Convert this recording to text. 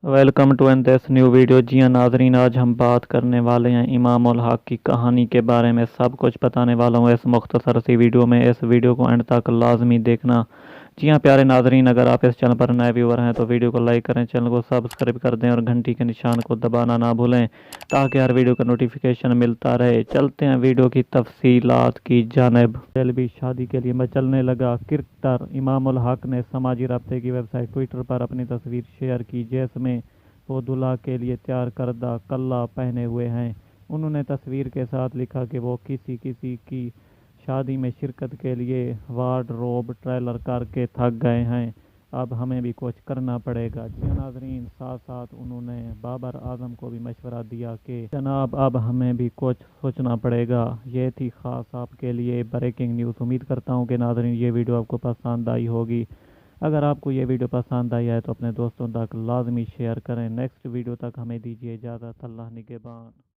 Welcome to in this new video. جی ہاں ناظرین، آج ہم بات کرنے والے ہیں امام الحق کی کہانی کے بارے میں۔ سب کچھ بتانے والا ہوں اس مختصر سی ویڈیو میں، اس ویڈیو کو اینڈ تک لازمی دیکھنا۔ جی ہاں پیارے ناظرین، اگر آپ اس چینل پر نئے ویور ہیں تو ویڈیو کو لائک کریں، چینل کو سبسکرائب کر دیں اور گھنٹی کے نشان کو دبانا نہ بھولیں تاکہ ہر ویڈیو کا نوٹیفیکیشن ملتا رہے۔ چلتے ہیں ویڈیو کی تفصیلات کی جانب۔ طلبی شادی کے لیے مچلنے لگا کرکٹر امام الحق نے سماجی رابطے کی ویب سائٹ ٹویٹر پر اپنی تصویر شیئر کی جس میں وہ دلہا کے لیے تیار کردہ کلہ پہنے ہوئے ہیں۔ انہوں نے تصویر کے ساتھ لکھا کہ وہ کسی کی شادی میں شرکت کے لیے وارڈروب ٹریلر کر کے تھک گئے ہیں، اب ہمیں بھی کچھ کرنا پڑے گا۔ جی ناظرین، ساتھ ساتھ انہوں نے بابر اعظم کو بھی مشورہ دیا کہ جناب اب ہمیں بھی کچھ سوچنا پڑے گا۔ یہ تھی خاص آپ کے لیے بریکنگ نیوز۔ امید کرتا ہوں کہ ناظرین یہ ویڈیو آپ کو پسند آئی ہوگی۔ اگر آپ کو یہ ویڈیو پسند آئی ہے تو اپنے دوستوں تک لازمی شیئر کریں۔ نیکسٹ ویڈیو تک ہمیں دیجیے اجازت۔ اللہ نگہبان۔